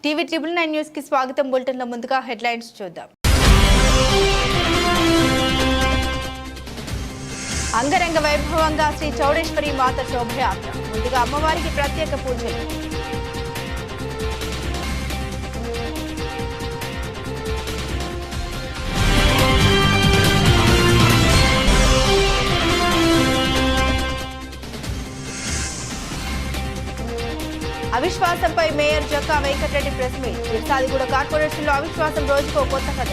TV TNN news కి స్వాగతం. Bulletin లో ముందుగా హెడ్లైన్స్ చూద్దాం. అంగరంగ వైభవంగా శ్రీ చౌడేశ్వరి మాత శోభయాత్ర. ముందుగా అమ్మవారికి ప్రత్యేక పూజలు. అవిశ్వాసంపై mayor Jakka Venkatareddy press meet. Irsadiguda కార్పొరేషన్లో అవిశ్వాసం రోజుకో కొత్త కథ.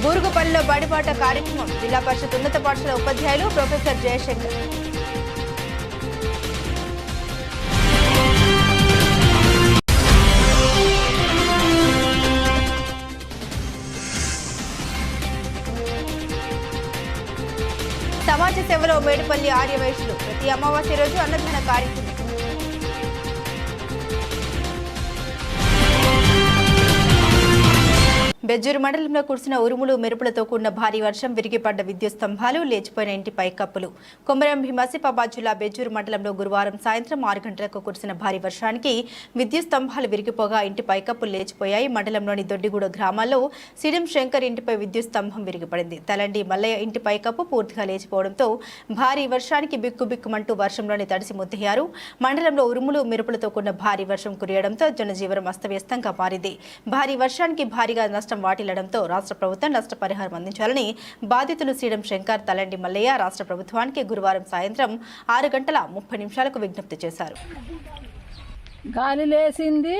బూరుగుపల్లిలో బడిబాట కార్యక్రమం. జిల్లా పరిషత్ ఉన్నత పాఠశాల ఉపాధ్యాయులు ప్రొఫెసర్ జయశంకర్. సమాజ సేవలో మేడిపల్లి ఆర్యవైశ్యులు. ప్రతి అమావాస్య రోజు అన్నదాన కార్యక్రమం. బెజ్జూరు మండలంలో కురిసిన ఉరుములు మెరుపులతో కూడిన భారీ వర్షం, విరిగిపడ్డ విద్యుత్ స్తంభాలు, లేచిపోయిన ఇంటి పైకప్పులు. కొమరం భీం ఆసిఫాబాద్ జిల్లా బెజ్జూరు మండలంలో గురువారం సాయంత్రం 6 గంటలకు కురిసిన భారీ వర్షానికి విద్యుత్ స్తంభాలు విరిగిపోగా ఇంటి పైకప్పులు లేచిపోయాయి. మండలంలోని దొడ్డిగూడ గ్రామాల్లో సిడం శంకర్ ఇంటిపై విద్యుత్ స్తంభం విరిగిపడింది. తలండి మల్లయ్య ఇంటి పైకప్పు పూర్తిగా లేచిపోవడంతో భారీ వర్షానికి బిక్కుబిక్కుమంటూ వర్షంలోని తడిసి ముద్దయ్యారు. మండలంలో ఉరుములు మెరుపులతో కూడిన భారీ వర్షం కురియడంతో జనజీవనం అస్తవ్యస్తంగా మారింది. భారీ వర్షానికి భారీగా నష్టం వాటిల్లడంతో రాష్ట్ర ప్రభుత్వం నష్టపరిహారం అందించాలని బాధితులు సీడం శంకర్, తలండి మల్లయ్య రాష్ట్ర ప్రభుత్వానికి గురువారం సాయంత్రం 6:30 విజ్ఞప్తి చేశారు. గాలి లేసింది,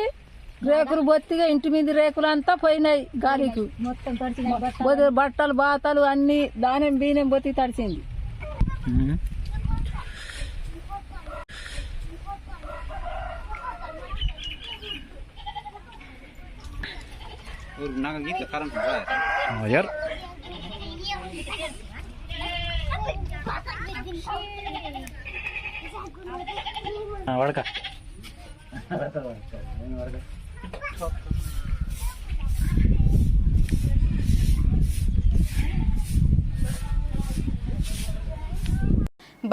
రేకులు బొత్తిగా ఇంటి మీద రేకులంతా పోయినాయి. గాలికి బట్టలు బాతలు అన్ని దానం బీనం బొత్తి తడిసింది. यार वड़का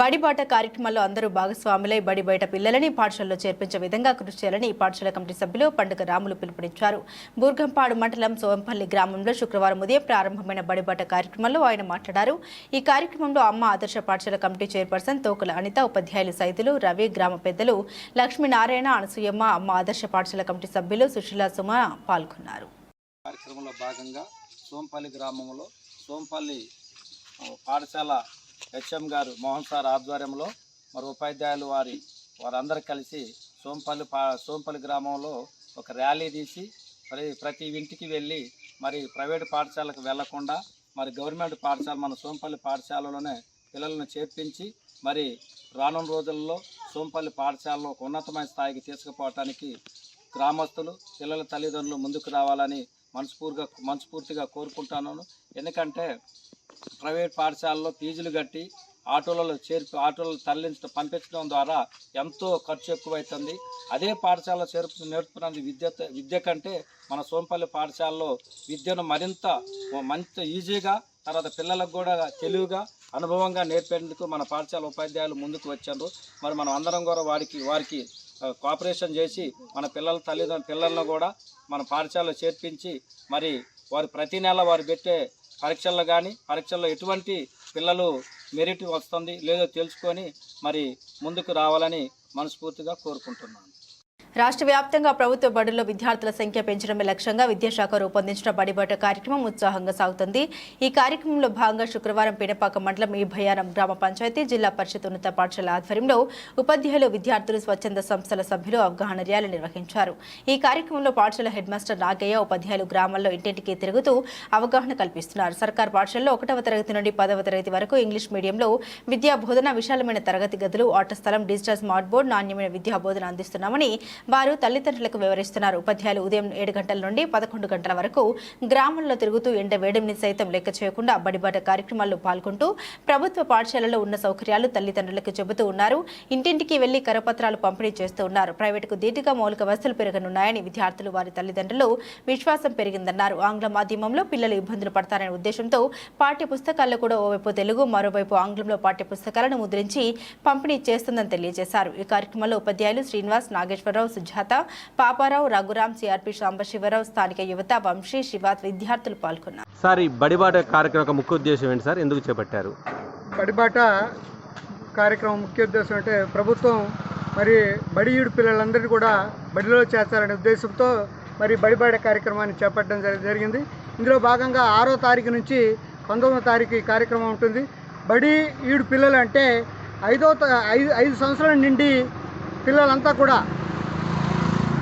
బడిబాట కార్యక్రమంలో అందరూ భాగస్వాములై బడి బయట పిల్లలని పాఠశాలలో చేర్పించే విధంగా కృషి చేయాలని పాఠశాల కమిటీ సభ్యులు పండుగ రాములు పిలుపునిచ్చారు. బూర్గంపాడు మండలం సోంపల్లి గ్రామంలో శుక్రవారం ఉదయం ప్రారంభమైన బడిబాట కార్యక్రమంలో ఆయన మాట్లాడారు. ఈ కార్యక్రమంలో అమ్మ ఆదర్శ పాఠశాల కమిటీ చైర్పర్సన్ తోకుల అనిత, ఉపాధ్యాయులు సైతులు రవి, గ్రామ పెద్దలు లక్ష్మీనారాయణ, అనసూయమ్మ, అమ్మ ఆదర్శ పాఠశాల కమిటీ సభ్యులు సుశీల, సుమ పాల్గొన్నారు. కార్యక్రమంలో భాగంగా సోంపల్లి గ్రామంలో సోంపల్లి పాఠశాల హెచ్ఎం గారు మోహన్ సార్ ఆధ్వర్యంలో మరి ఉపాధ్యాయులు వారందరూ కలిసి సోంపల్లి గ్రామంలో ఒక ర్యాలీ తీసి ప్రతి ఇంటికి వెళ్ళి మరి ప్రైవేటు పాఠశాలకు వెళ్లకుండా మరి గవర్నమెంట్ పాఠశాల మన సోంపల్లి పాఠశాలలోనే పిల్లలను చేర్పించి మరి రానున్న రోజుల్లో సోంపల్లి పాఠశాలలో ఒక ఉన్నతమైన స్థాయికి తీసుకుపోవటానికి గ్రామస్తులు పిల్లల తల్లిదండ్రులు ముందుకు రావాలని మనస్ఫూర్తిగా కోరుకుంటున్నాను. ఎందుకంటే ప్రైవేట్ పాఠశాలలో ఫీజులు కట్టి ఆటోలలో పంపించడం ద్వారా ఎంతో ఖర్చు ఎక్కువైతుంది. అదే పాఠశాలలో నేర్పుతున్న విద్య కంటే మన సోంపల్లి పాఠశాలలో విద్యను మంచి ఈజీగా, తర్వాత పిల్లలకు కూడా తెలివిగా అనుభవంగా నేర్పేందుకు మన పాఠశాల ఉపాధ్యాయులు ముందుకు వచ్చారు. మరి మనం అందరం కూడా వారికి కోఆపరేషన్ చేసి మన పిల్లలను కూడా మన పాఠశాలలో చేర్పించి మరి వారు ప్రతి నెల వారు పెట్టే పరీక్షల్లో ఎటువంటి పిల్లలు మెరిట్ వస్తుంది లేదో తెలుసుకొని మరి ముందుకు రావాలని మనస్ఫూర్తిగా కోరుకుంటున్నాను. రాష్ట్ర వ్యాప్తంగా ప్రభుత్వ బడుల్లో విద్యార్థుల సంఖ్య పెంచడమే లక్ష్యంగా విద్యాశాఖ రూపొందించిన బడిబాట కార్యక్రమం ఉత్సాహంగా సాగుతుంది. ఈ కార్యక్రమంలో భాగంగా శుక్రవారం పినపాక మండలం ఈ భయారం గ్రామ పంచాయతీ జిల్లా పరిషత్ ఉన్నత పాఠశాల ఆధ్వర్యంలో ఉపాధ్యాయులు, విద్యార్థులు, స్వచ్ఛంద సంస్థల సభ్యులు అవగాహన ర్యాలీ నిర్వహించారు. ఈ కార్యక్రమంలో పాఠశాల హెడ్ మాస్టర్ నాగయ్య, ఉపాధ్యాయులు గ్రామాల్లో ఇంటింటికి తిరుగుతూ అవగాహన కల్పిస్తున్నారు. సర్కార్ పాఠశాలలో 1వ తరగతి నుండి 10వ తరగతి వరకు ఇంగ్లీష్ మీడియంలో విద్యా బోధన, విశాలమైన తరగతి గదులు, ఆట స్థలం, డిజిటల్ స్మార్ట్ బోర్డు, నాణ్యమైన విద్యా బోధన అందిస్తున్నామని వారు తల్లిదండ్రులకు వివరిస్తున్నారు. ఉపాధ్యాయులు ఉదయం 7 గంటల నుండి 11 గంటల వరకు గ్రామంలో తిరుగుతూ ఎండ వేడిని సైతం లెక్క చేయకుండా బడిబాట కార్యక్రమాల్లో పాల్గొంటూ ప్రభుత్వ పాఠశాలలో ఉన్న సౌకర్యాలు తల్లిదండ్రులకు చెబుతూ ఉన్నారు. ఇంటింటికి వెళ్లి కరపత్రాలు పంపిణీ చేస్తూ ఉన్నారు. ప్రైవేటుకు ధీటుగా మౌలిక వసతులు పెరగనున్నాయని విద్యార్థులు వారి తల్లిదండ్రులు విశ్వాసం పెరిగిందన్నారు. ఆంగ్ల మాధ్యమంలో పిల్లలు ఇబ్బందులు పడతారనే ఉద్దేశంతో పాఠ్య పుస్తకాల్లో కూడా ఓవైపు తెలుగు మరోవైపు ఆంగ్లంలో పాఠ్య పుస్తకాలను ముద్రించి పంపిణీ చేస్తుందని తెలియజేశారు. ఈ కార్యక్రమంలో ఉపాధ్యాయులు శ్రీనివాస్, నాగేశ్వరరావు, సుజాత, పాపారావు, రఘురాం, సిఆర్పి సాంబశివరావు, స్థానిక యువత, వంశీ, శివాత్ విద్యార్థులు పాల్గొన్నారు. సార్, ఈ బడిబాట కార్యక్రమం ముఖ్య ఉద్దేశం ఏంటి సార్? ఎందుకు చేపట్టారు? బడిబాట కార్యక్రమం ముఖ్య ఉద్దేశం అంటే ప్రభుత్వం మరి బడియుడు పిల్లలందరినీ కూడా బడిలో చేర్చాలనే ఉద్దేశంతో మరి బడిబాట కార్యక్రమాన్ని చేపట్టడం జరిగింది. ఇందులో భాగంగా 6వ తారీఖు నుంచి 19వ తారీఖు ఈ కార్యక్రమం ఉంటుంది. బడి ఈడు పిల్లలు అంటే 5 సంవత్సరాల నుండి పిల్లలంతా కూడా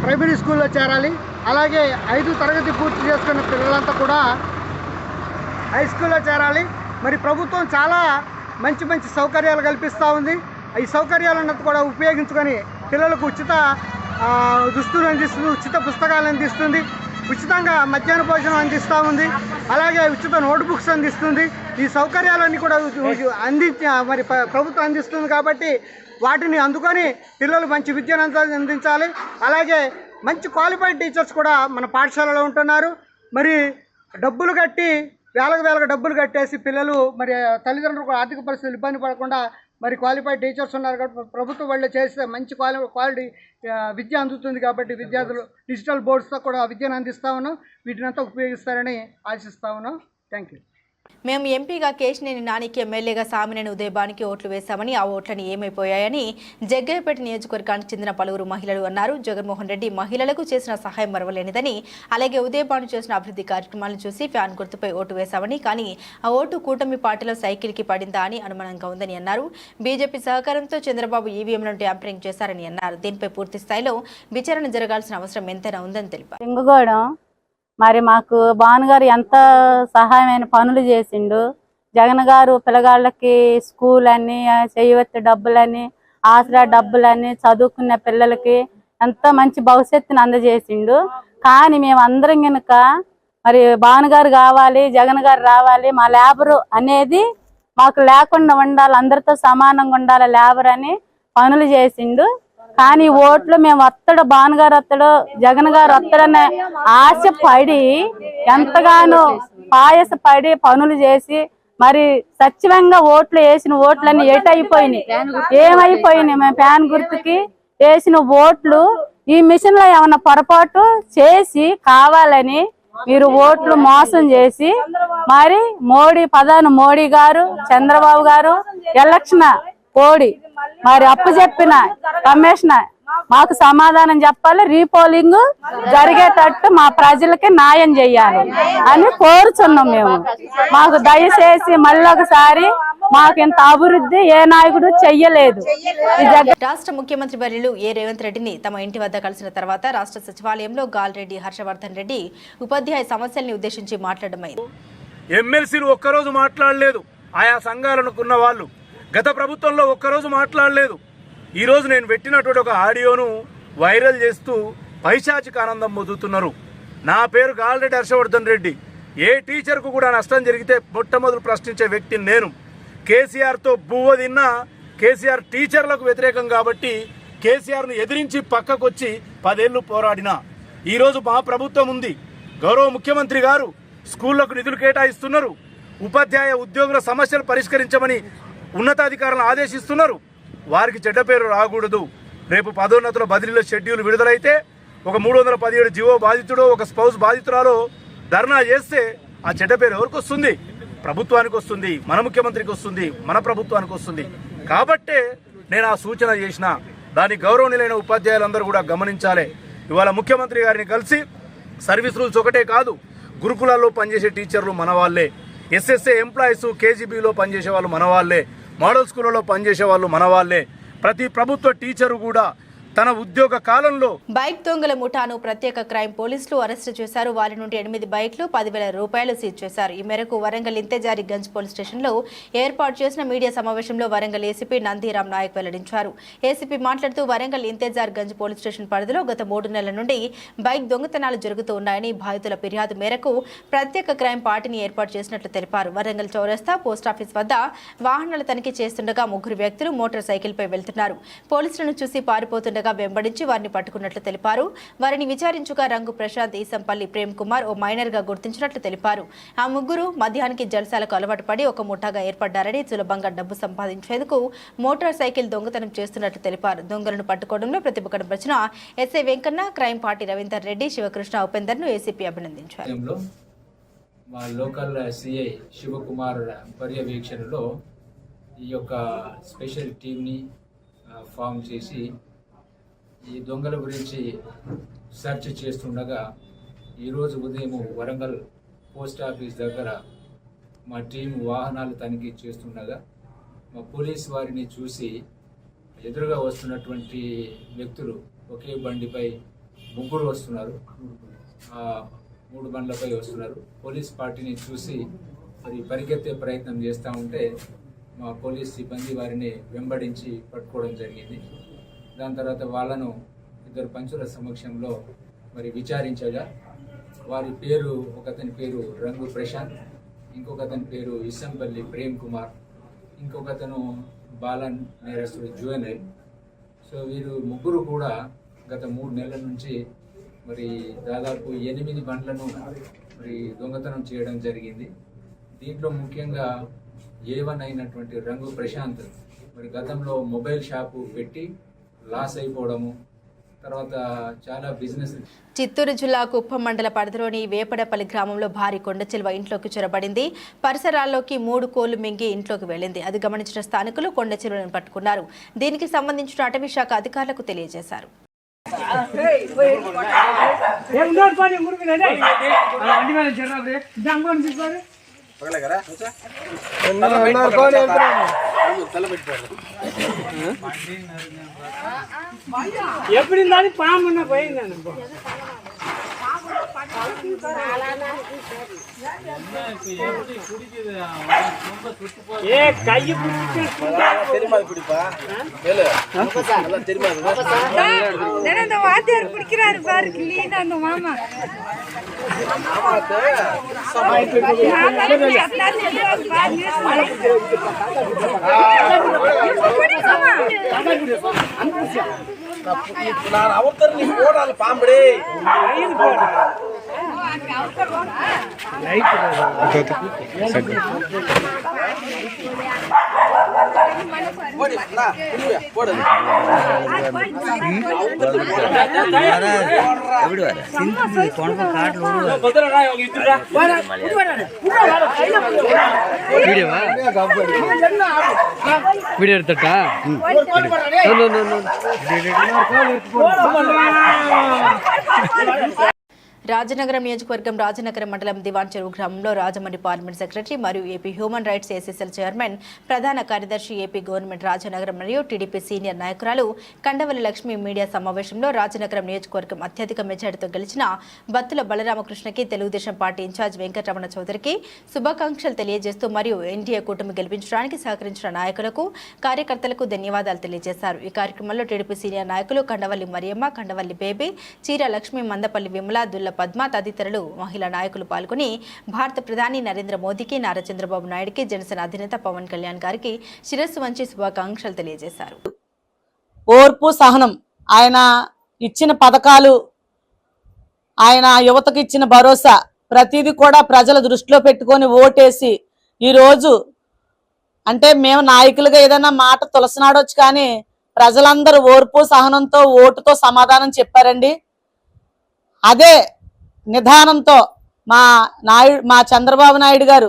ప్రైమరీ స్కూల్లో చేరాలి. అలాగే 5వ తరగతి పూర్తి చేసుకున్న పిల్లలంతా కూడా హై స్కూల్లో చేరాలి. మరి ప్రభుత్వం చాలా మంచి సౌకర్యాలు కల్పిస్తూ ఉంది. ఈ సౌకర్యాలన్నది కూడా ఉపయోగించుకొని పిల్లలకు ఉచిత దుస్తులు అందిస్తుంది, ఉచిత పుస్తకాలు అందిస్తుంది, ఉచితంగా మధ్యాహ్న భోజనం అందిస్తూ ఉంది, అలాగే ఉచిత నోట్బుక్స్ అందిస్తుంది. ఈ సౌకర్యాలన్నీ కూడా మరి ప్రభుత్వం అందిస్తుంది కాబట్టి వాటిని అందుకొని పిల్లలు మంచి విద్యను అందించాలి. అలాగే మంచి క్వాలిఫైడ్ టీచర్స్ కూడా మన పాఠశాలలో ఉంటున్నారు. మరి డబ్బులు కట్టి వేలకు డబ్బులు కట్టేసి పిల్లలు మరి తల్లిదండ్రులకు ఆర్థిక పరిస్థితులు ఇబ్బంది పడకుండా మరి క్వాలిఫైడ్ టీచర్స్ ఉన్నారు కాబట్టి ప్రభుత్వం వాళ్ళు చేస్తే మంచి క్వాలిటీ విద్య అందుతుంది కాబట్టి విద్యార్థులు డిజిటల్ బోర్డ్స్తో కూడా విద్యను అందిస్తా ఉన్నాం. వీటినంతా ఉపయోగిస్తారని ఆశిస్తా ఉన్నాం. Thank you. మేము ఎంపీగా కేశినేని నానికి, ఎమ్మెల్యేగా సామినేని ఉదయభానికి ఓట్లు వేశామని ఆ ఓట్లని ఏమైపోయాయని జగ్గయ్యపేట నియోజకవర్గానికి చెందిన పలువురు మహిళలు అన్నారు. జగన్మోహన్ రెడ్డి మహిళలకు చేసిన సహాయం మరవలేనిదని, అలాగే ఉదయభాను చేసిన అభివృద్ధి కార్యక్రమాలను చూసి ఫ్యాన్ గుర్తుపై ఓటు వేశామని, కానీ ఆ ఓటు కూటమి పార్టీలో సైకిల్కి పడిందా అని అనుమానంగా ఉందని అన్నారు. బీజేపీ సహకారంతో చంద్రబాబు ఈవీఎంలను ట్యాంపరింగ్ చేశారని అన్నారు. దీనిపై పూర్తి స్థాయిలో విచారణ జరగాల్సిన అవసరం ఎంతైనా ఉందని తెలిపారు. మరి మాకు భాను గారు ఎంత సహాయమైన పనులు చేసిండు. జగన్ గారు పిల్లగాళ్ళకి స్కూల్ అని, చేయవత్తి డబ్బులని, ఆసరా డబ్బులని, చదువుకున్న పిల్లలకి ఎంతో మంచి భవిష్యత్తుని అందజేసిండు. కానీ మేము అందరం కనుక మరి భాను గారు కావాలి, జగన్ గారు రావాలి, మా లేబరు అనేది మాకు లేకుండా ఉండాలి, అందరితో సమానంగా ఉండాలి లేబర్ అని పనులు చేసిండు. కానీ ఓట్లు మేము వత్తడు, భాను గారు వత్తడు, జగన్ గారు వత్తడనే ఆశ పడి ఎంతగానో పాయసపడి పనులు చేసి మరి సత్యవంగా ఓట్లు వేసిన ఓట్లన్నీ ఏమైపోయినాయి? మేము ఫ్యాన్ గుర్తుకి వేసిన ఓట్లు ఈ మిషన్ లో ఏమన్నా పొరపాటు చేసి కావాలని మీరు ఓట్లు మోసం చేసి మరి మోడీ గారు, చంద్రబాబు గారు ఎలక్షన్ కోడి మరి అప్పు చెప్పిన కమిషనర్ మాకు సమాధానం చెప్పాలి, రీపోలింగ్ జరిగేటట్టు మా ప్రజలకి న్యాయం చేయాలి అని కోరుచున్నాం. మేము మాకు దయచేసి మళ్ళీ ఒకసారి మాకు ఇంత అభివృద్ధి ఏ నాయకుడు చెయ్యలేదు. రాష్ట్ర ముఖ్యమంత్రి వర్యులు ఏ రేవంత్ రెడ్డిని తమ ఇంటి వద్ద కలిసిన తర్వాత రాష్ట్ర సచివాలయంలో గాల్రెడ్డి హర్షవర్ధన్ రెడ్డి ఉపాధ్యాయ సమస్యల్ని ఉద్దేశించి మాట్లాడమైంది. ఎమ్మెల్సీలు ఒక్కరోజు మాట్లాడలేదు, ఆయా సంఘాలనుకున్న వాళ్ళు గత ప్రభుత్వంలో ఒక్కరోజు మాట్లాడలేదు. ఈరోజు నేను పెట్టినటువంటి ఒక ఆడియోను వైరల్ చేస్తూ పైశాచిక ఆనందం పొందుతున్నారు. నా పేరు గాల్రెడ్డి హర్షవర్ధన్ రెడ్డి. ఏ టీచర్కు కూడా నష్టం జరిగితే మొట్టమొదటి ప్రశ్నించే వ్యక్తిని నేను. కేసీఆర్తో బువ్వ తిన్నా కేసీఆర్ టీచర్లకు వ్యతిరేకం కాబట్టి కేసీఆర్ను ఎదిరించి పక్కకొచ్చి 10 ఏళ్లు పోరాడినా. ఈరోజు మా ప్రభుత్వం ఉంది, గౌరవ ముఖ్యమంత్రి గారు స్కూళ్లకు నిధులు కేటాయిస్తున్నారు, ఉపాధ్యాయ ఉద్యోగుల సమస్యలు పరిష్కరించమని ఉన్నతాధికారులను ఆదేశిస్తున్నారు. వారికి చెడ్డ పేరు రాకూడదు. రేపు పదోన్నతుల బదిలీలో షెడ్యూల్ విడుదలైతే ఒక 317 జీవో బాధితుడో ఒక స్పౌస్ బాధితురాలో ధర్నా చేస్తే ఆ చెడ్డ పేరు ఎవరికి వస్తుంది? ప్రభుత్వానికి వస్తుంది, మన ముఖ్యమంత్రికి వస్తుంది, మన ప్రభుత్వానికి వస్తుంది. కాబట్టే నేను ఆ సూచన చేసిన. దాని గౌరవనీయులైన ఉపాధ్యాయులందరూ కూడా గమనించాలి. ఇవాళ ముఖ్యమంత్రి గారిని కలిసి సర్వీస్ రూల్స్ ఒకటే కాదు, గురుకులాల్లో పనిచేసే టీచర్లు మన వాళ్ళే, ఎస్ఎస్ఏ ఎంప్లాయీస్ కేజీబీలో పనిచేసే వాళ్ళు మన వాళ్ళే, మోడల్ స్కూళ్ళలో పనిచేసే వాళ్ళు మన వాళ్ళే. ప్రతి ప్రభుత్వ టీచరు కూడా తన ఉద్యోగ కాలంలో బైక్ దొంగల ముఠాను ప్రత్యేక క్రైమ్ పోలీసులు అరెస్టు చేశారు. వారి నుండి 8 బైక్లు 10,000 రూపాయలు సీజ్ చేశారు. ఈ మేరకు వరంగల్ ఇంతేజారి గంజ్ పోలీస్ స్టేషన్లో ఏర్పాటు చేసిన మీడియా సమావేశంలో వరంగల్ ఏసీపీ నందిరామ్ నాయక్ వెల్లడించారు. ఏసీపీ మాట్లాడుతూ వరంగల్ ఇంతేజార్ గంజ్ పోలీస్ స్టేషన్ పరిధిలో గత 3 నెలల నుండి బైక్ దొంగతనాలు జరుగుతూ ఉన్నాయని, బాధితుల ఫిర్యాదు మేరకు ప్రత్యేక క్రైమ్ పార్టీని ఏర్పాటు చేసినట్లు తెలిపారు. వరంగల్ చౌరస్తా పోస్టాఫీస్ వద్ద వాహనాల తనిఖీ చేస్తుండగా 3 వ్యక్తులు మోటార్ సైకిల్పై వెళ్తున్నారు. పోలీసులను చూసి పారిపోతుండగా వెంబడించి వారిని పట్టుకున్నట్లు తెలిపారు. వారిని విచారించుగా రంగు ప్రశాంత్, ఈసంపల్లి ప్రేమ్ కుమార్ ఓ మైనర్ గా గుర్తించినట్లు తెలిపారు. ఆ ముగ్గురు మద్యానికి జల్సాలకు అలవాటు పడి ఒక ముఠాగా ఏర్పడ్డారని, సులభంగా డబ్బు సంపాదించేందుకు మోటార్ సైకిల్ దొంగతనం చేస్తున్నట్లు తెలిపారు. దొంగలను పట్టుకోవడంలో ప్రతిభ కనబరిచిన SI Venkanna, crime party Raveender Reddy, Sivakrishna, Upender ను ఏసీపీ అభినందించారు. మా లోకల్ సిఐ శివకుమార్ పర్యవేక్షణలో ఈ యొక్క స్పెషల్ టీమ్ని ఫామ్ చేసి ఈ దొంగల గురించి సెర్చ్ చేస్తుండగా ఈరోజు ఉదయం వరంగల్ పోస్ట్ ఆఫీస్ దగ్గర మా టీం వాహనాలు తనిఖీ చేస్తుండగా మా పోలీస్ వారిని చూసి ఎదురుగా వస్తున్నటువంటి వ్యక్తులు ఒకే బండిపై 3 వస్తున్నారు, 3 బండ్లపై వస్తున్నారు. పోలీస్ పార్టీని చూసి మరి పరిగెత్తే ప్రయత్నం చేస్తూ ఉంటే మా పోలీస్ సిబ్బంది వారిని వెంబడించి పట్టుకోవడం జరిగింది. దాని తర్వాత వాళ్ళను 2 పంచుల సమక్షంలో మరి విచారించగా వారి పేరు, ఒకతని పేరు రంగు ప్రశాంత్, ఇంకొకతని పేరు ఇసంపల్లి ప్రేమ్ కుమార్, ఇంకొకతను బాలన్ నేరస్తుడు జువెనైల్. సో వీరు 3 కూడా గత 3 నెలల నుంచి మరి దాదాపు 8 బండ్లను మరి దొంగతనం చేయడం జరిగింది. దీంట్లో ముఖ్యంగా A1 అయినటువంటి రంగు ప్రశాంత్ మరి గతంలో మొబైల్ షాపు పెట్టి లాస్ అయిపోవడము, తర్వాత చాలా బిజినెస్. చిత్తూరు జిల్లా కుప్పం మండల పరిధిలోని వేపడపల్లి గ్రామంలో భారీ కొండచిలువ ఇంట్లోకి చొరబడింది. పరిసరాల్లోకి 3 కోళ్లు మింగి ఇంట్లోకి వెళ్లింది. అది గమనించిన స్థానికులు కొండచిలువను పట్టుకున్నారు. దీనికి సంబంధించిన అటవీ శాఖ అధికారులకు తెలియజేశారు. ఎప్పుడు దాని పామున్న పోయిందని ఏ కయ్యి வாத்தியார் குடிக்கிறாரு பாரு கிளீனா அந்த மாமா நான் அவர்த்தர் நீ போடாத பாம்படே வீடியோ எடுத்துட்டா రాజనగరం నియోజకవర్గం రాజనగరం మండలం దివాన్ చెరువు గ్రామంలో రాజమండ్రి పార్లమెంట్ సెక్రటరీ మరియు AP human rights ACCL chairman, ప్రధాన కార్యదర్శి, ఏపీ గవర్నమెంట్ రాజనగరం మరియు టీడీపీ సీనియర్ నాయకురాలు కండవల్లి లక్ష్మి మీడియా సమావేశంలో రాజనగరం నియోజకవర్గం అత్యధిక మెజార్టీతో గెలిచిన బత్తుల బలరామకృష్ణకి, తెలుగుదేశం పార్టీ ఇన్ఛార్జ్ వెంకటరమణ చౌదరికి శుభాకాంక్షలు తెలియజేస్తూ మరియు ఎన్డీఏ కూటమి గెలిపించడానికి సహకరించిన నాయకులకు, కార్యకర్తలకు ధన్యవాదాలు తెలియజేశారు. ఈ కార్యక్రమంలో టీడీపీ సీనియర్ నాయకులు కండవల్లి మరియమ్మ, కండవల్లి బేబీ, చీర లక్ష్మి, మందపల్లి విమల, దుల్ల పద్మ తదితరులు మహిళా నాయకులు పాల్గొని భారత ప్రధాని నరేంద్ర మోదీకి, నారా చంద్రబాబు నాయుడుకి, జనసేన అధినేత పవన్ కళ్యాణ్ గారికి శిరస్సు వంచి శుభాకాంక్షలు తెలియజేశారు. ఓర్పు, సహనం, ఆయన ఇచ్చిన పథకాలు, ఆయన యువతకు ఇచ్చిన భరోసా, ప్రతిదీ కూడా ప్రజల దృష్టిలో పెట్టుకొని ఓటేసి ఈరోజు అంటే మేము నాయకులుగా ఏదైనా మాట తులసినాడొచ్చు, కానీ ప్రజలందరూ ఓర్పు సహనంతో ఓటుతో సమాధానం చెప్పారండి. అదే నిదానంతో మా చంద్రబాబు నాయుడు గారు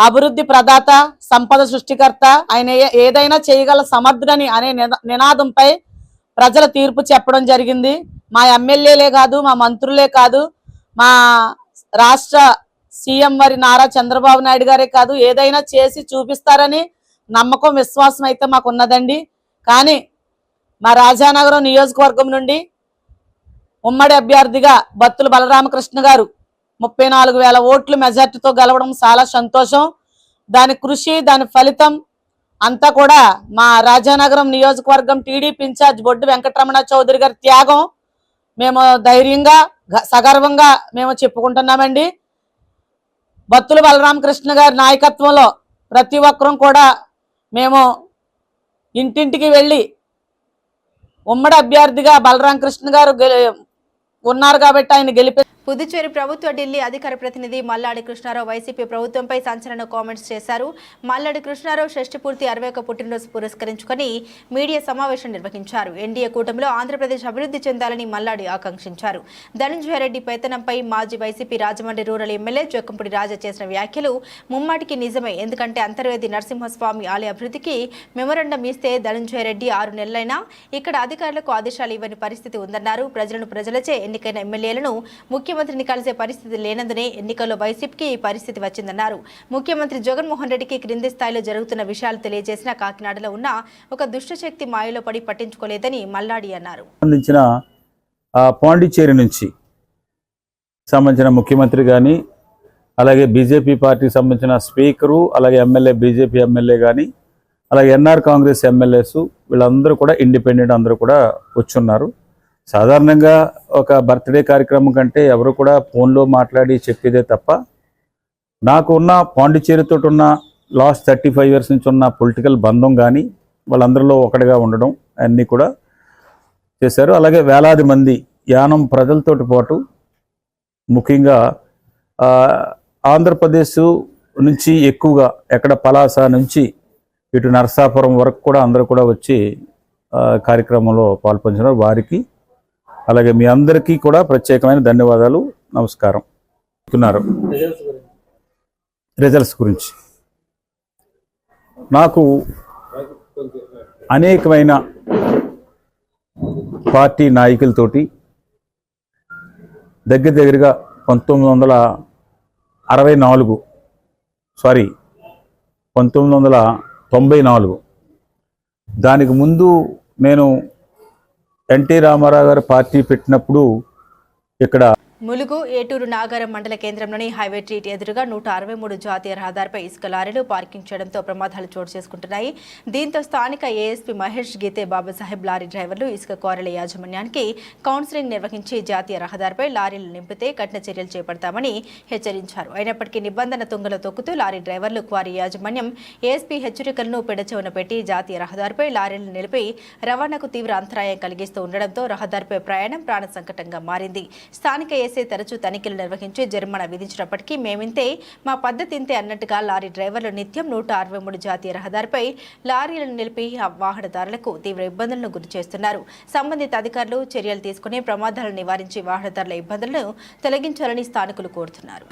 అభివృద్ధి ప్రదాత, సంపద సృష్టికర్త, ఆయన ఏదైనా చేయగల సమర్థుడని అనే నినాదంపై ప్రజల తీర్పు చెప్పడం జరిగింది. మా ఎమ్మెల్యేలే కాదు, మా మంత్రులే కాదు, మా రాష్ట్ర సీఎం వారి నారా చంద్రబాబు నాయుడు గారే కాదు, ఏదైనా చేసి చూపిస్తారని నమ్మకం, విశ్వాసం అయితే మాకు ఉన్నదండి. కానీ మా రాజానగరం నియోజకవర్గం నుండి ఉమ్మడి అభ్యర్థిగా బత్తుల బలరామకృష్ణ గారు 34,000 ఓట్లు మెజార్టీతో గెలవడం చాలా సంతోషం. దాని కృషి, దాని ఫలితం అంతా కూడా మా రాజానగరం నియోజకవర్గం టీడీపీ ఇన్ఛార్జ్ బొడ్డు వెంకటరమణ చౌదరి గారి త్యాగం మేము ధైర్యంగా సగర్వంగా మేము చెప్పుకుంటున్నామండి. బత్తుల బలరామకృష్ణ గారి నాయకత్వంలో ప్రతి ఒక్కరూ కూడా మేము ఇంటింటికి వెళ్ళి ఉమ్మడి అభ్యర్థిగా బలరామకృష్ణ గారు ఉన్నారు కాబట్టి ఆయన గెలిపి. పుదుచ్చేరి ప్రభుత్వ ఢిల్లీ అధికార ప్రతినిధి మల్లాడి కృష్ణారావు వైసీపీ ప్రభుత్వంపై సంచలన కామెంట్స్ చేశారు. మల్లాడి కృష్ణారావు షష్ఠి పూర్తి 61వ పుట్టినరోజు పురస్కరించుకొని మీడియా సమావేశం నిర్వహించారు. ఎన్డీఏ కూటమిలో ఆంధ్రప్రదేశ్ అభివృద్ధి చెందాలని మల్లాడి ఆకాంక్షించారు. ధనంజయ రెడ్డి పెత్తనంపై మాజీ YCP Rajahmundry rural MLA Jakkampudi Raja చేసిన వ్యాఖ్యలు ముమ్మాటికి నిజమే. ఎందుకంటే అంతర్వేది నరసింహస్వామి ఆలయ అభివృద్ధికి మెమోరాండం ఇస్తే ధనంజయ రెడ్డి 6 నెలలైనా ఇక్కడ అధికారులకు ఆదేశాలు ఇవ్వని పరిస్థితి ఉందన్నారు. ప్రజలను ప్రజలచే ఎన్నికైన ఎమ్మెల్యేలను ముఖ్యమంత్రిని కలిసే పరిస్థితి లేనందునే ఎన్నికల్లో వైసీపీకి ఈ పరిస్థితి వచ్చిందన్నారు. ముఖ్యమంత్రి జగన్మోహన్ రెడ్డికి క్రింది స్థాయిలో జరుగుతున్న విషయాలు తెలియజేసిన కాకినాడలో ఉన్న ఒక దుష్టశక్తి మాయలో పడి పట్టించుకోలేదని మల్లాడి అన్నారు. పాండిచ్చేరి నుంచి సంబంధించిన ముఖ్యమంత్రి కానీ, అలాగే బీజేపీ పార్టీకి సంబంధించిన స్పీకరు, అలాగే ఎమ్మెల్యే, బీజేపీ ఎమ్మెల్యే కానీ, అలాగే ఎన్ఆర్ కాంగ్రెస్ ఎమ్మెల్యేస్ వీళ్ళందరూ కూడా ఇండిపెండెంట్ అందరూ కూడా వచ్చున్నారు. సాధారణంగా ఒక బర్త్డే కార్యక్రమం కంటే ఎవరు కూడా ఫోన్లో మాట్లాడి చెప్పేదే తప్ప, నాకు ఉన్న పాండిచ్చేరితో ఉన్న లాస్ట్ 35 years నుంచి ఉన్న పొలిటికల్ బంధం కానీ, వాళ్ళందరిలో ఒకటిగా ఉండడం అన్నీ కూడా చేశారు. అలాగే వేలాది మంది యానం ప్రజలతో పాటు ముఖ్యంగా ఆంధ్రప్రదేశ్ నుంచి ఎక్కువగా ఎక్కడ పలాస నుంచి ఇటు నరసాపురం వరకు కూడా అందరూ కూడా వచ్చి కార్యక్రమంలో పాల్పంచున్నారు. వారికి అలాగే మీ అందరికీ కూడా ప్రత్యేకమైన ధన్యవాదాలు, నమస్కారం. రిజల్ట్స్ గురించి నాకు అనేకమైన పార్టీ నాయకులతోటి దగ్గరగా 1994 దానికి ముందు నేను ఎన్టీ రామారావు గారు పార్టీ పెట్టినప్పుడు ఇక్కడ ములుగు ఏటూరు నాగారం మండల కేంద్రంలోని హైవే ట్రీట్ ఎదురుగా 163 జాతీయ రహదారిపై ఇసుక లారీలు పార్కింగ్ చేయడంతో ప్రమాదాలు చోటు చేసుకుంటున్నాయి. దీంతో స్థానిక ఏఎస్పీ మహేష్ గీతే బాబాసాహెబ్ లారీ డ్రైవర్లు ఇసుక క్వారీల యాజమాన్యానికి కౌన్సిలింగ్ నిర్వహించి జాతీయ రహదారిపై లారీలు నింపితే కఠిన చర్యలు చేపడతామని హెచ్చరించారు. అయినప్పటికీ నిబంధన తుంగలో తొక్కుతూ లారీ డ్రైవర్లు క్వారీ యాజమాన్యం ఏఎస్పీ హెచ్చరికలను పెడచెవున పెట్టి జాతీయ రహదారిపై లారీలు నిలిపి రవాణాకు తీవ్ర అంతరాయం కలిగిస్తూ ఉండడంతో రహదారిపై ప్రయాణం ప్రాణ సంకటంగా మారింది. స్థానిక తరచూ తనిఖీలు నిర్వహించి జరిమానా విధించినప్పటికీ మేమింతే, మా పద్ధతి ఇంతే అన్నట్టుగా లారీ డ్రైవర్లు నిత్యం 163 జాతీయ రహదారిపై లారీలను నిలిపి వాహనదారులకు తీవ్ర ఇబ్బందులను గురి చేస్తున్నారు. సంబంధిత అధికారులు చర్యలు తీసుకుని ప్రమాదాలను నివారించి వాహనదారుల ఇబ్బందులను తొలగించాలని స్థానికులు కోరుతున్నారు.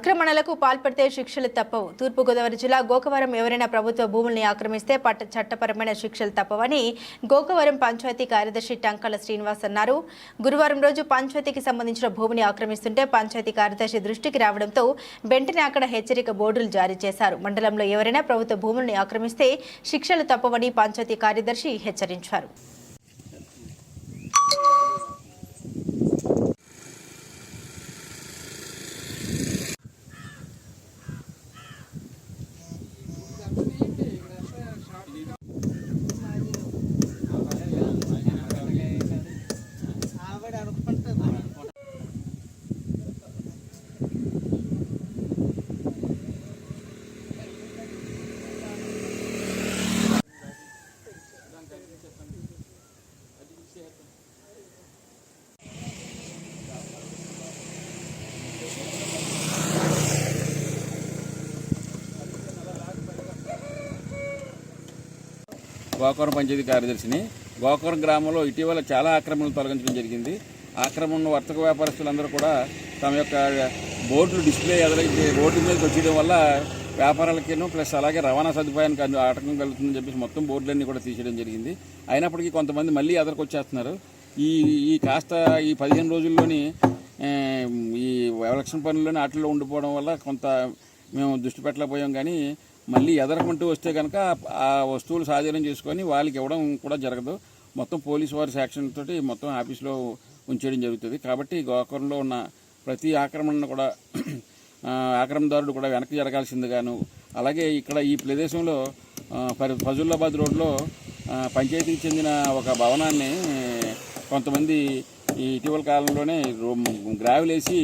అక్రమణలకు పాల్పడితే శిక్షలు తప్పవు. తూర్పుగోదావరి జిల్లా గోకవరం ఎవరైనా ప్రభుత్వ భూముల్ని ఆక్రమిస్తే చట్టపరమైన శిక్షలు తప్పవని గోకవరం పంచాయతీ కార్యదర్శి టంకల శ్రీనివాస్ అన్నారు. గురువారం రోజు పంచాయతీకి సంబంధించిన భూమిని ఆక్రమిస్తుంటే పంచాయతీ కార్యదర్శి దృష్టికి రావడంతో వెంటనే అక్కడ హెచ్చరిక బోర్డులు జారీ చేశారు. మండలంలో ఎవరైనా ప్రభుత్వ భూముల్ని ఆక్రమిస్తే శిక్షలు తప్పవని పంచాయతీ కార్యదర్శి హెచ్చరించారు. గోకవరం పంచాయతీ కార్యదర్శిని. గోకవరం గ్రామంలో ఇటీవల చాలా ఆక్రమణలు తొలగించడం జరిగింది. ఆక్రమణ వర్తక వ్యాపారస్తులందరూ కూడా తమ యొక్క బోర్డులు డిస్ప్లే ఎదురైతే రోడ్డు మీదకి వచ్చేయడం వల్ల వ్యాపారాలకేనో ప్లస్ అలాగే రవాణా సదుపాయానికి ఆటంకం కలుగుతుందని చెప్పేసి మొత్తం బోర్డులన్నీ కూడా తీసేయడం జరిగింది. అయినప్పటికీ కొంతమంది మళ్ళీ ఎదరికొచ్చేస్తున్నారు. ఈ కాస్త ఈ 15 రోజుల్లోని ఈ ఎలక్షన్ పనుల్లోని వాటిల్లో ఉండిపోవడం వల్ల కొంత మేము దృష్టి పెట్టలేకపోయాం. కానీ మళ్ళీ ఎదరకుంటూ వస్తే కనుక ఆ వస్తువులు స్వాధీనం చేసుకొని వాళ్ళకి ఇవ్వడం కూడా జరగదు. మొత్తం పోలీసు వారి శాక్షన్ తోటి మొత్తం ఆఫీస్లో ఉంచేయడం జరుగుతుంది. కాబట్టి గోకవరంలో ఉన్న ప్రతి ఆక్రమణను కూడా ఆక్రమణదారుడు కూడా వెనక్కి జరగాల్సిందిగాను, అలాగే ఇక్కడ ఈ ప్రదేశంలో ఫజుల్లాబాద్ రోడ్లో పంచాయతీకి చెందిన ఒక భవనాన్ని కొంతమంది ఈ ఇటీవల కాలంలోనే గ్రావెల్ వేసి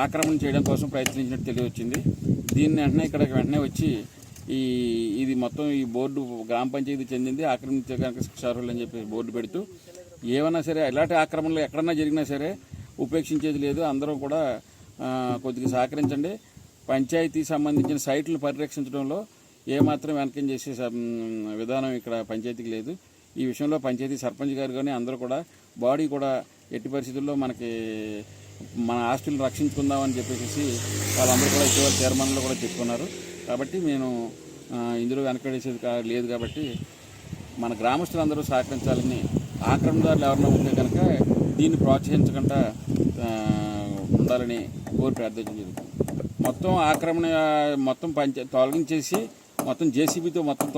ఆక్రమణ చేయడం కోసం ప్రయత్నించినట్టు తెలియవచ్చింది. దీన్ని వెంటనే వచ్చి ఇది మొత్తం ఈ బోర్డు గ్రామ పంచాయతీ చెందింది, ఆక్రమించే కనుక శిక్షార్హులు అని చెప్పి బోర్డు పెడుతూ ఏమన్నా సరే ఇలాంటి ఆక్రమణలు ఎక్కడన్నా జరిగినా సరే ఉపేక్షించేది లేదు. అందరూ కూడా కొద్దిగా సహకరించండి. పంచాయతీ సంబంధించిన సైట్లు పరిరక్షించడంలో ఏమాత్రం వెనకం చేసే విధానం ఇక్కడ పంచాయతీకి లేదు. ఈ విషయంలో పంచాయతీ సర్పంచ్ గారు కానీ అందరూ కూడా బాడీ కూడా ఎట్టి పరిస్థితుల్లో మన ఆస్తులను రక్షించుకుందామని చెప్పేసి వాళ్ళందరూ కూడా ఇటీవల తీర్మానంలో కూడా చెప్పుకున్నారు. కాబట్టి నేను ఇందులో వెనకడేసేది లేదు. కాబట్టి మన గ్రామస్తులందరూ సహకరించాలని, ఆక్రమణదారులు ఎవరైనా ఉంటే కనుక దీన్ని ప్రోత్సహించకుండా ఉండాలని కోరి ప్రార్థించడం జరుగుతుంది. మొత్తం ఆక్రమణ తొలగించేసి మొత్తం జేసీబీతో మొత్తం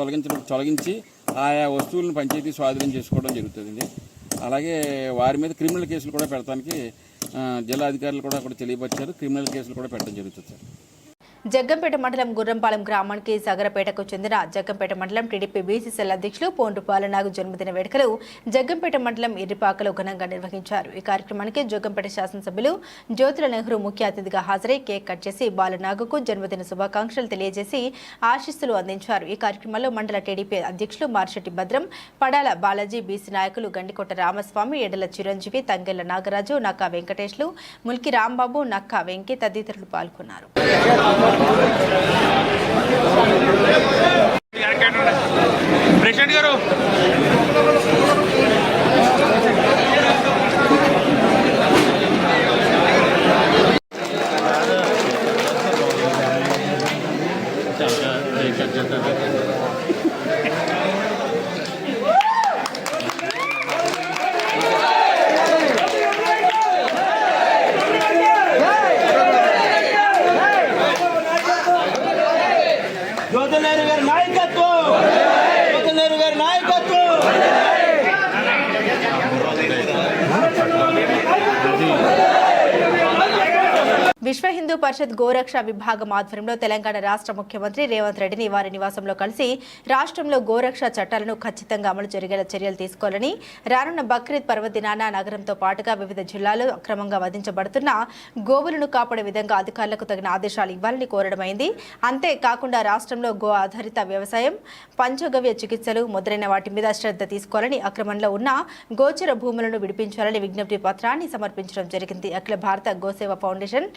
తొలగించి ఆయా వస్తువులను పంచాయతీ స్వాధీనం చేసుకోవడం జరుగుతుంది. అలాగే వారి మీద క్రిమినల్ కేసులు కూడా పెడతానికి జిల్లా అధికారులు కూడా తెలియపరిచారు. క్రిమినల్ కేసులు కూడా పెట్టడం జరుగుతుంది సార్. జగ్గంపేట మండలం గుర్రంపాలెం గ్రామానికి సగరపేటకు చెందిన జగ్గంపేట మండలం టీడీపీ బీసీసీఎల్ అధ్యక్షులు పోండ్రు బాలనాగు జన్మదిన వేడుకలు జగ్గంపేట మండలం ఇర్రిపాకలో ఘనంగా నిర్వహించారు. ఈ కార్యక్రమానికి జగ్గంపేట శాసనసభ్యులు జ్యోతుల నెహ్రూ ముఖ్య అతిథిగా హాజరై కేక్ కట్ చేసి బాలనాగుకు జన్మదిన శుభాకాంక్షలు తెలియజేసి ఆశీస్సులు అందించారు. ఈ కార్యక్రమంలో మండల టీడీపీ అధ్యక్షులు మార్షెట్టి భద్రం, పడాల బాలాజీ, బీసీ నాయకులు గండికోట రామస్వామి, ఎడల చిరంజీవి, తంగెళ్ల నాగరాజు, నక్కా వెంకటేష్లు, ముల్కి రాంబాబు, నక్కా వెంకి తదితరులు పాల్గొన్నారు. ప్రెసిడెంట్ గారు విశ్వ హిందూ పరిషత్ గోరక్ష విభాగం ఆధ్వర్యంలో తెలంగాణ రాష్ట్ర ముఖ్యమంత్రి రేవంత్ రెడ్డిని వారి నివాసంలో కలిసి రాష్ట్రంలో గోరక్ష చట్టాలను ఖచ్చితంగా అమలు జరిగేలా చర్యలు తీసుకోవాలని, రానున్న బక్రీద్ పర్వదినాన నగరంతో పాటుగా వివిధ జిల్లాల్లో అక్రమంగా వధించబడుతున్న గోవులను కాపాడే విధంగా అధికారులకు తగిన ఆదేశాలు ఇవ్వాలని కోరడమైంది. అంతేకాకుండా రాష్ట్రంలో గో ఆధారిత వ్యవసాయం, పంచగవ్య చికిత్సలు మొదలైన వాటి మీద శ్రద్ధ తీసుకోవాలని, అక్రమంలో ఉన్న గోచర భూములను విడిపించాలని విజ్ఞప్తి పత్రాన్ని సమర్పించడం జరిగింది. అఖిల భారత గోసేవ ఫౌండేషన్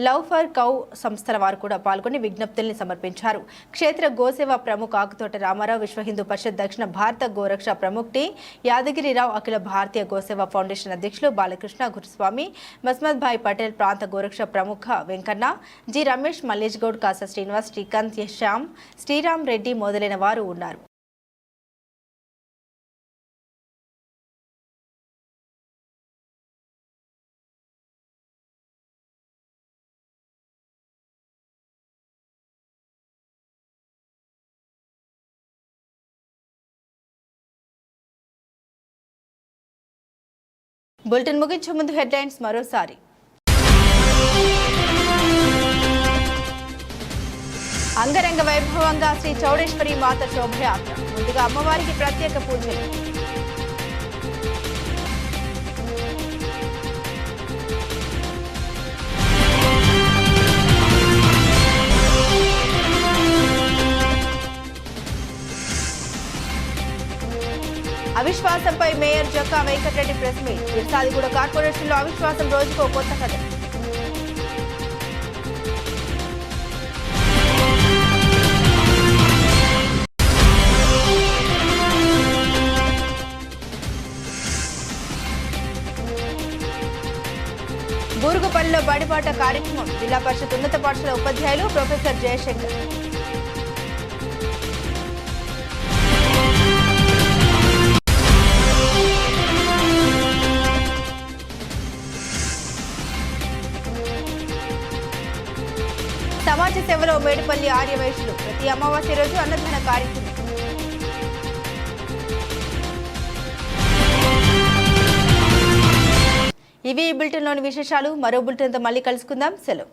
లవ్ ఫర్ కౌ సంస్థల వారు కూడా పాల్గొని విజ్ఞప్తుల్ని సమర్పించారు. క్షేత్ర గోసేవ ప్రముఖ ఆకుతోట రామారావు, విశ్వ హిందూ పరిషత్ దక్షిణ భారత గోరక్ష ప్రముఖ్ టి యాదగిరిరావు, అఖిల భారతీయ గోసేవ ఫౌండేషన్ అధ్యక్షులు బాలకృష్ణ గురుస్వామి, మస్మద్ భాయ్ పటేల్, ప్రాంత గోరక్ష ప్రముఖ వెంకన్న, జి రమేష్, మల్లేష్ గౌడ్, కాసా శ్రీనివాస్, శ్రీకాంత్, శ్యామ్, శ్రీరామ్ రెడ్డి మొదలైన వారు ఉన్నారు. బులెటిన్ ముగించే ముందు హెడ్లైన్స్ మరోసారి. అంగరంగ వైభవంగా శ్రీ చౌడేశ్వరి మాత శోభయాత్ర. ముందుగా అమ్మవారికి ప్రత్యేక పూజలు. అవిశ్వాసంపై mayor Jakka Venkatareddy press meet. Irsadiguda కార్పొరేషన్లో అవిశ్వాసం రోజుకో కొత్త కథ. బూరుగుపల్లిలో బడిబాట కార్యక్రమం. జిల్లా పరిషత్ ఉన్నత పాఠశాల ఉపాధ్యాయులు ప్రొఫెసర్ జయశంకర్. సమాజ సేవలో మేడిపల్లి ఆర్యవైశ్యులు. ప్రతి అమావాస్య రోజు అన్నదాన కార్యక్రమం. ఇవి ఈ బులెటిన్లోని విశేషాలు. మరో బులెటిన్తో మళ్ళీ కలుసుకుందాం. సెలవు.